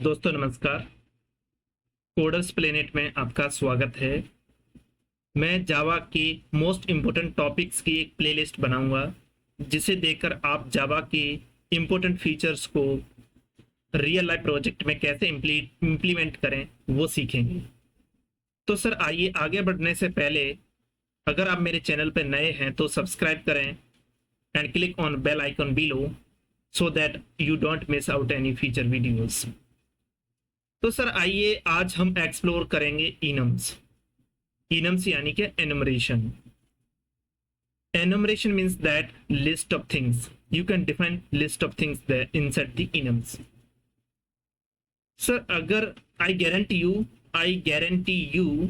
दोस्तों नमस्कार। Coders planet में आपका स्वागत है। मैं जावा के मोस्ट इम्पोर्टेंट टॉपिक्स की एक प्लेलिस्ट बनाऊंगा जिसे देखकर आप जावा के इम्पोर्टेंट फीचर्स को रियल लाइफ प्रोजेक्ट में कैसे इम्प्लीमेंट करें वो सीखेंगे। तो सर आइए आगे बढ़ने से पहले अगर आप मेरे चैनल पर नए हैं तो सब्सक्राइब करें and click on bell icon below so that you don't miss out any feature videos. तो सर आइए आज हम एक्सप्लोर करेंगे इनम्स। इनम्स यानी कि enumeration. Enumeration means that list of things. You can define list of things that inside the enums. Sir अगर I guarantee you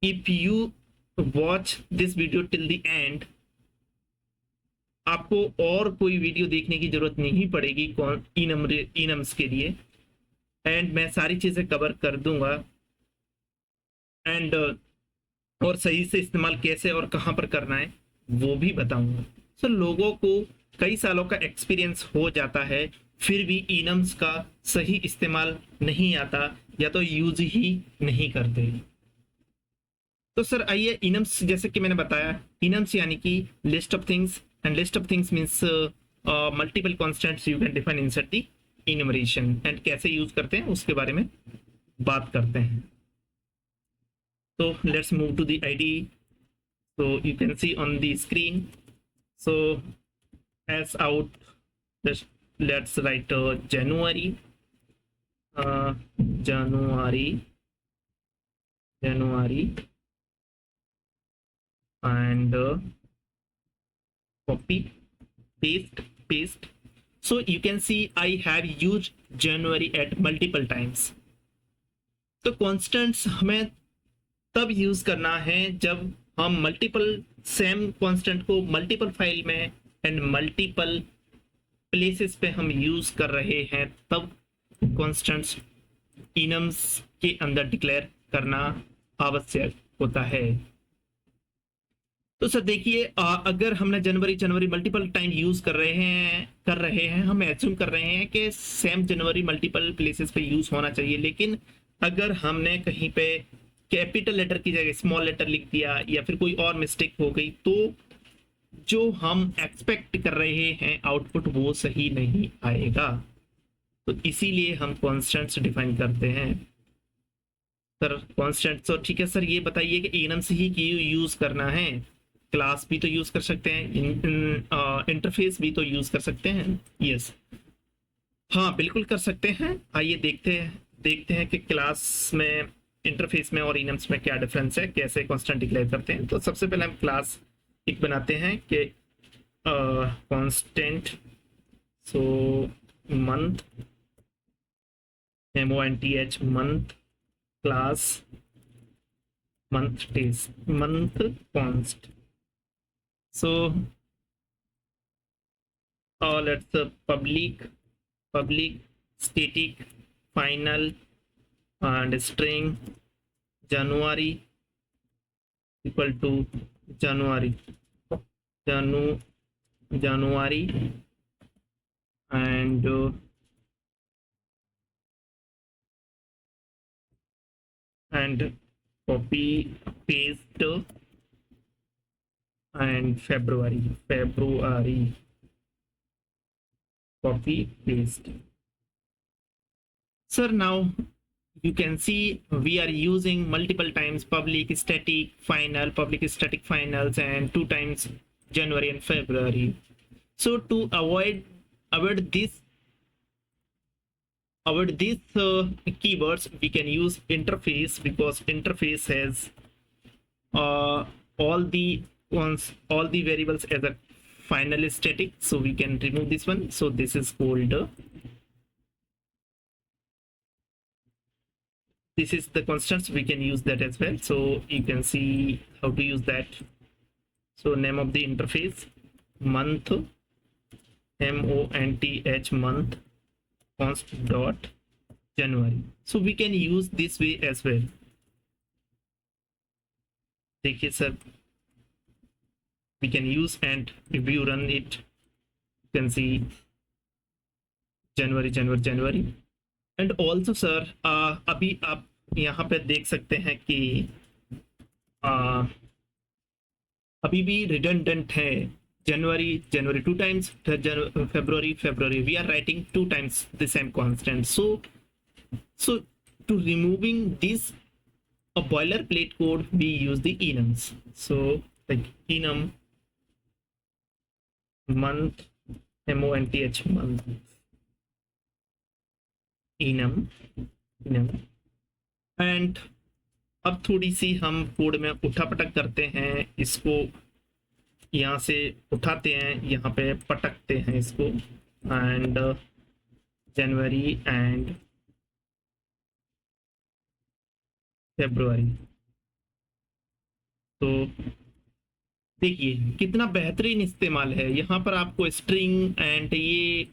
if you watch this video till the end, आपको और कोई video देखने की जरूरत नहीं पड़ेगी इनम्स के लिए। एंड मैं सारी चीजें कवर कर दूंगा एंड और सही से इस्तेमाल कैसे और कहां पर करना है वो भी बताऊंगा। सो लोगों को कई सालों का एक्सपीरियंस हो जाता है फिर भी इनम्स का सही इस्तेमाल नहीं आता या तो यूज ही नहीं करते। तो सर आइए इनम्स, जैसे कि मैंने बताया, इनम्स यानी कि list of things and list of things means multiple constants you can define inside the enumeration and कैसे यूज करते हैं उसके बारे में बात करते हैं। तो let's move to the IDE. so you can see on the screen. So as out, let's write January, uh, January, January, and copy, paste. So you can see I have used January at multiple times. तो constants हमें तब use करना है जब हम multiple same constant को multiple file में and multiple places पे हम यूज कर रहे हैं, तब कांस्टेंट्स इनम्स के अंदर डिक्लेयर करना आवश्यक होता है। तो सर देखिए, अगर हमने जनवरी जनवरी मल्टीपल टाइम यूज कर रहे हैं, हम एज्यूम कर रहे हैं कि सेम जनवरी मल्टीपल प्लेसेस पे यूज होना चाहिए। लेकिन अगर हमने कहीं पे कैपिटल लेटर की जगह स्मॉल लेटर लिख दिया या फिर कोई और मिस्टेक हो गई तो जो हम एक्सपेक्ट कर रहे हैं आउटपुट वो सही नहीं आएगा। तो इसीलिए हम कॉन्स्टेंट्स डिफाइन करते हैं। सर कॉन्स्टेंट्स तो ठीक है सर, ये बताइए कि इनम्स ही की यूज करना है, क्लास भी तो यूज कर सकते हैं, इंटरफेस भी तो यूज कर सकते हैं। यस, हाँ बिल्कुल कर सकते हैं। आइए देखते हैं कि क्लास में, इंटरफेस में और इनम्स में क्या डिफरेंस है, कैसे कांस्टेंट डिक्लेयर करते हैं। तो सबसे पहले हम क्लास एक बनाते हैं कि constant, so month, MONTH, month, class month days, month const. So let's public static final and string January equal to January and copy paste and February copy paste. Sir, now you can see we are using multiple times public static finals and 2 times January and February. So to avoid these keywords, we can use interface, because interface has all the variables as a final static. So we can remove this one. So this is called this is the constants. We can use that as well. So you can see how to use that. So name of the interface, month, MONTH, month, const dot January. So we can use this way as well. देखिए sir, we can use, and if you run it, you can see January, and also sir अभी आप यहाँ पे देख सकते हैं कि uh, अभी भी रिडंडेंट है। January January two times, February February, we are writing two times the same constant. So to removing this a boilerplate code, we use the enums. So like enum month, month, month, enum and अब थोड़ी सी हम code में उठा-पटक करते हैं, इसको यहाँ से उठाते हैं, यहाँ पे पटकते हैं इसको, एंड जनवरी एंड फेब्रुवरी। तो देखिए कितना बेहतरीन इस्तेमाल है। यहाँ पर आपको स्ट्रिंग एंड ये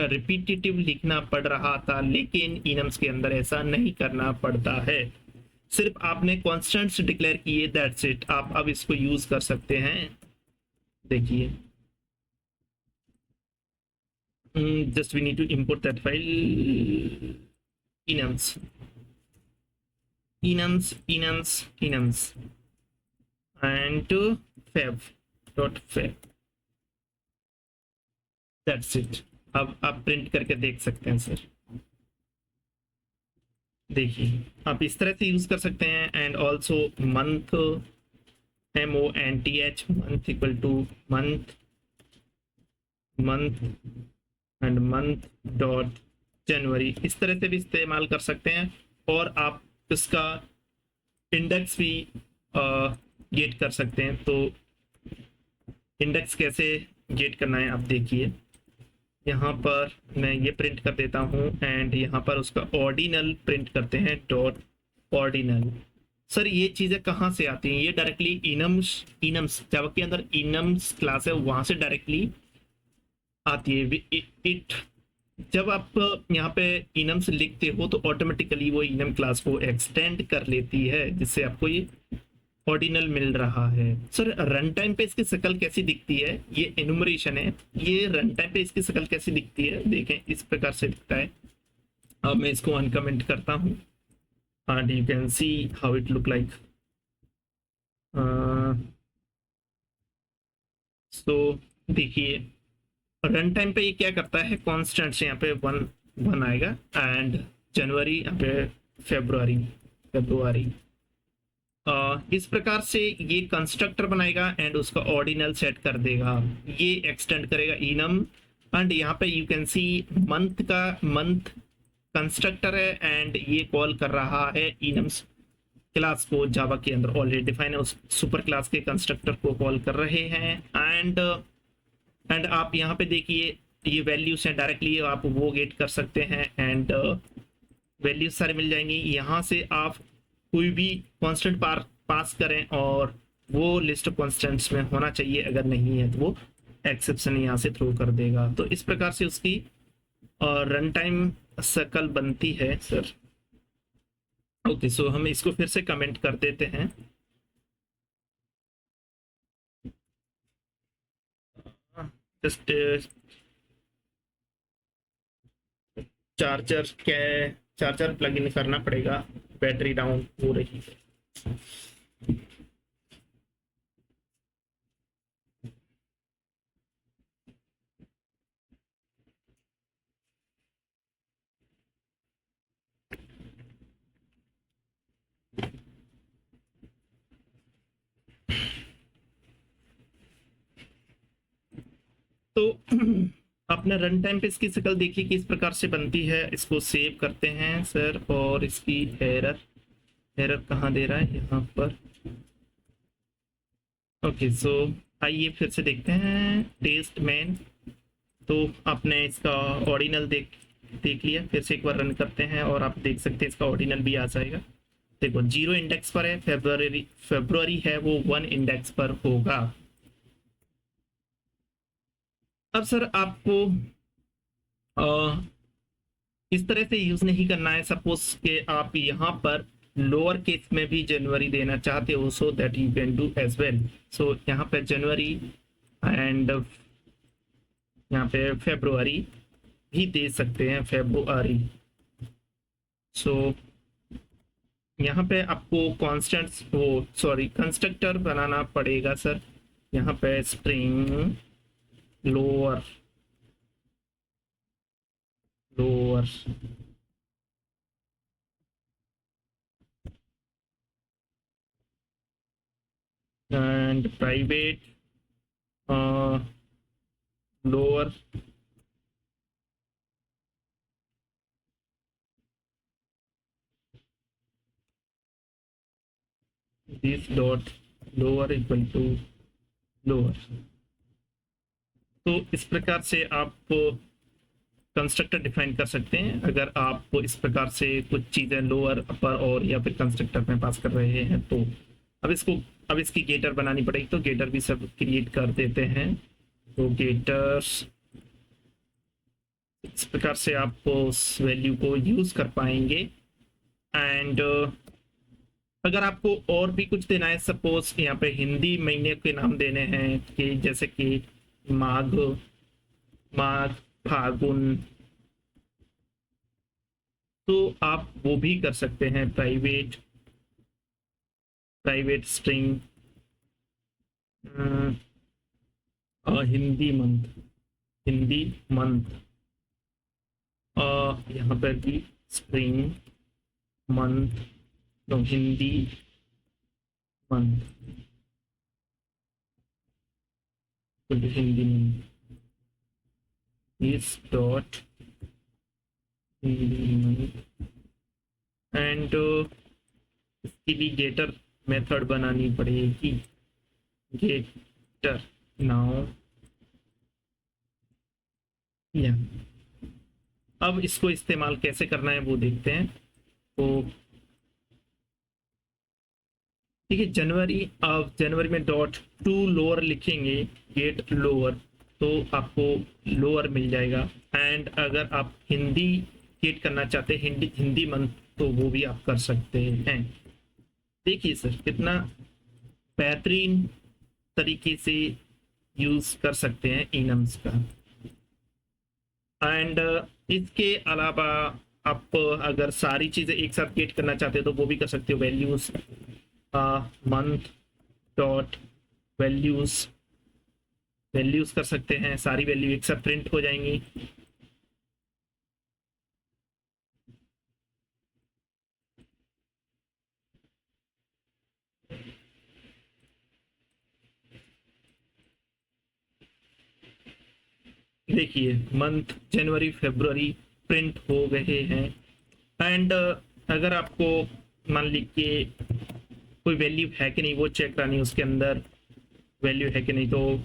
रिपीटेटिव लिखना पड़ रहा था, लेकिन इनम्स के अंदर ऐसा नहीं करना पड़ता है। सिर्फ आपने कॉन्स्टेंट्स डिक्लेयर किए, दैट्स इट। आप अब इसको यूज कर सकते हैं। देखिए just we need to import that file enums and feb. That's it. अब आप प्रिंट करके देख सकते हैं सर। देखिए आप इस तरह से यूज कर सकते हैं। And also month, MONTH, month equal to month and month dot January, इस तरह से भी इस्तेमाल कर सकते हैं। और आप इसका इंडेक्स भी गेट कर सकते हैं। तो इंडेक्स कैसे गेट करना है आप देखिए, यहाँ पर मैं ये प्रिंट कर देता हूँ एंड यहाँ पर उसका ऑर्डिनल प्रिंट करते हैं, डॉट ऑर्डिनल। सर ये चीज़ें कहाँ से आती हैं? ये डायरेक्टली इनम्स जावा के अंदर इनम्स क्लास है, वहाँ से डायरेक्टली आती है। इट जब आप यहाँ पे इनम्स लिखते हो तो ऑटोमेटिकली वो इनम क्लास को एक्सटेंड कर लेती है, जिससे आपको ये ऑर्डिनल मिल रहा है। सर रन टाइम पे इसकी शक्ल कैसी दिखती है? ये एनुमरेशन है, ये रन टाइम पे इसकी शक्ल कैसी दिखती है देखें, इस प्रकार से दिखता है। अब मैं इसको अनकमेंट करता हूँ and you can see how it look like. So देखिए रन टाइम पे ये क्या करता है, कॉन्स्टेंट से यहाँ पे वन आएगा एंड जनवरी, यहाँ पे फेब्रुवरी। इस प्रकार से ये कंस्ट्रक्टर बनाएगा एंड उसका ऑर्डिनल सेट कर देगा, ये एक्सटेंड करेगा इनम। एंड यहाँ पे you can see month constructor है एंड ये कॉल कर रहा है इनम्स क्लास को। जावा के अंदर ऑलरेडी डिफाइन है, उस सुपर क्लास के कंस्ट्रक्टर को कॉल कर रहे हैं। एंड आप यहाँ पे देखिए ये वैल्यूज हैं, डायरेक्टली आप वो गेट कर सकते हैं एंड वैल्यूज सारे मिल जाएंगी। यहाँ से आप कोई भी कांस्टेंट पास करें और वो लिस्ट ऑफ कांस्टेंट्स में होना चाहिए, अगर नहीं है तो वो एक्सेप्शन यहाँ से थ्रो कर देगा। तो इस प्रकार से उसकी रन टाइम शक्ल बनती है सर। ओके सो हम इसको फिर से कमेंट कर देते हैं। जस्ट चार्जर प्लग इन करना पड़ेगा, बैटरी डाउन हो रही है। तो अपने रन टाइम पे इसकी शक्ल देखिए कि इस प्रकार से बनती है। इसको सेव करते हैं सर, और इसकी एरर कहाँ दे रहा है यहाँ पर। ओके सो आइए फिर से देखते हैं टेस्ट मैन। तो आपने इसका ऑर्डिनल देख लिया, फिर से एक बार रन करते हैं और आप देख सकते हैं इसका ऑर्डिनल भी आ जाएगा। देखो 0 इंडेक्स पर है, फेब्रुवरी है वो 1 इंडेक्स पर होगा। अब सर आपको इस तरह से यूज नहीं करना है। सपोज के आप यहाँ पर लोअर केस में भी जनवरी देना चाहते हो, so that you can do as well. So यहाँ पे जनवरी एंड यहाँ पे फेब्रुवरी भी दे सकते हैं, फेब्रुवरी। सो यहाँ पे आपको कॉन्स्टेंट्स वो सॉरी कंस्ट्रक्टर बनाना पड़ेगा सर। यहाँ पे string lower lower and private lower this dot lower equal to lower. तो इस प्रकार से आप कंस्ट्रक्टर डिफाइन कर सकते हैं अगर आप इस प्रकार से कुछ चीज़ें लोअर अपर और या फिर कंस्ट्रक्टर में पास कर रहे हैं तो। अब इसकी गेटर बनानी पड़ेगी, तो गेटर भी सब क्रिएट कर देते हैं। तो गेटर्स इस प्रकार से आप उस वैल्यू को यूज कर पाएंगे। एंड अगर आपको और भी कुछ देना है, सपोज यहाँ पे हिंदी महीने के नाम देने हैं कि जैसे कि माघ माघ फागुन, तो आप वो भी कर सकते हैं। प्राइवेट स्ट्रिंग हिंदी मंथ यहाँ पर भी स्ट्रिंग मंथ, तो हिंदी मंथ हिंदी मंथ इस डॉट हिंदी मंथ। एंड इसकी भी गेटर मेथड बनानी पड़ेगी। गेटर नाउ या अब इसको इस्तेमाल कैसे करना है वो देखते हैं। तो ठीक है, जनवरी में डॉट टू लोअर लिखेंगे, गेट लोअर, तो आपको लोअर मिल जाएगा। एंड अगर आप हिंदी गेट करना चाहते हैं, हिंदी मंथ, तो वो भी आप कर सकते हैं। देखिए सर कितना बेहतरीन तरीके से यूज कर सकते हैं इनम्स का। एंड इसके अलावा आप अगर सारी चीज़ें एक साथ गेट करना चाहते हो तो वो भी कर सकते हो। वैल्यूज मंथ डॉट वैल्यूज कर सकते हैं, सारी वैल्यू एक साथ प्रिंट हो जाएंगी। देखिए मंथ जनवरी फरवरी प्रिंट हो गए हैं। एंड अगर आपको मान लीजिए कोई वैल्यू है कि नहीं वो चेक करनी है, उसके अंदर वैल्यू है कि नहीं, तो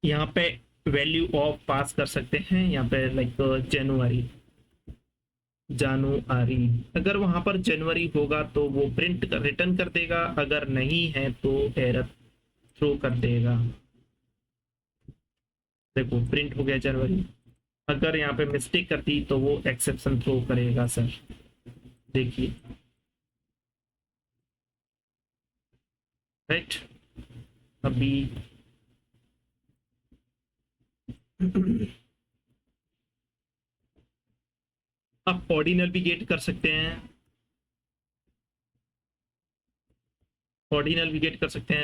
यहाँ पे वैल्यू ऑफ पास कर सकते हैं। यहाँ पे लाइक जानुआरी, अगर वहां पर जनवरी होगा तो वो रिटर्न कर देगा, अगर नहीं है तो एरर थ्रो कर देगा। देखो प्रिंट हो गया जनवरी। अगर यहाँ पे मिस्टेक कर दी तो वो एक्सेप्शन थ्रो करेगा सर। देखिए राइट। अभी आप ऑर्डिनल भी गेट कर सकते हैं,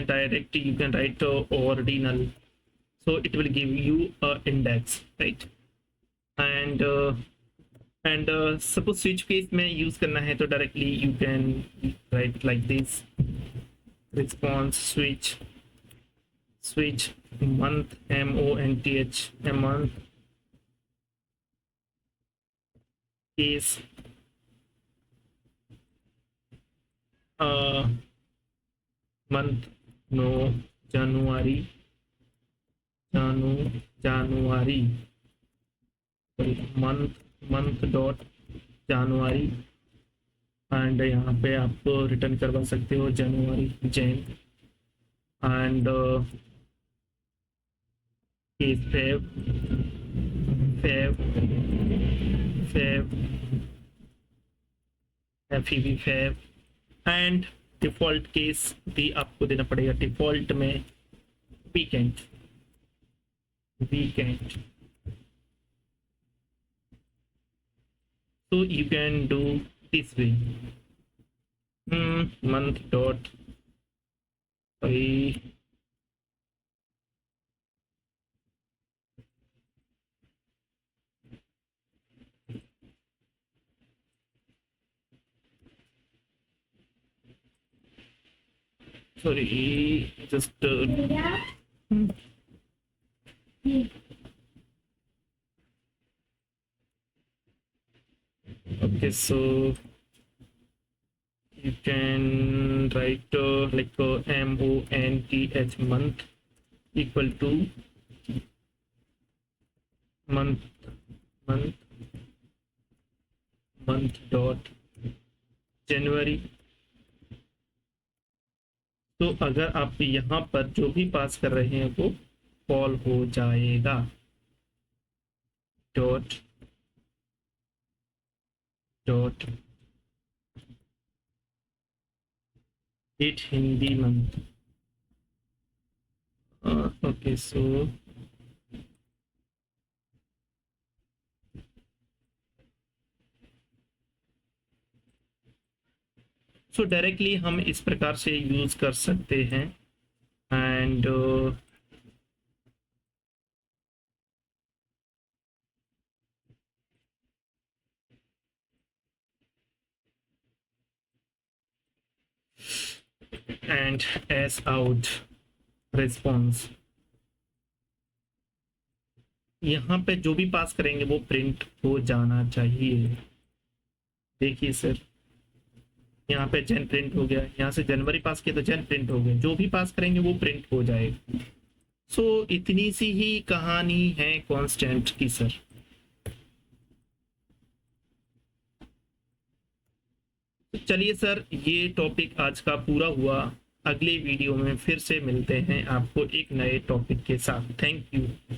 direct you can write ordinal, so it will give you a index, right? And suppose switch case में use करना है तो directly you can write like this, response switch month month a month case month no January month dot January. And यहाँ पे आप return करवा सकते हो January Jan. And Feb Feb and default case भी आपको देना पड़ेगा। डिफॉल्ट में weekend So you can do this way. Month dot by sorry, just okay, so you can write like month month equal to month month month dot जनवरी। तो अगर आप यहाँ पर जो भी पास कर रहे हैं वो कॉल हो जाएगा। Dot dot date Hindi month. Okay, so directly हम इस प्रकार से यूज कर सकते हैं। And and S out response, यहाँ पे जो भी पास करेंगे वो प्रिंट हो जाना चाहिए। देखिए सर, यहाँ पे जन प्रिंट हो गया, यहाँ से जनवरी पास किया तो जन प्रिंट हो गया, जो भी पास करेंगे वो प्रिंट हो जाएगा। सो इतनी सी ही कहानी है कांस्टेंट की सर। चलिए सर, ये टॉपिक आज का पूरा हुआ। अगले वीडियो में फिर से मिलते हैं आपको एक नए टॉपिक के साथ। Thank you.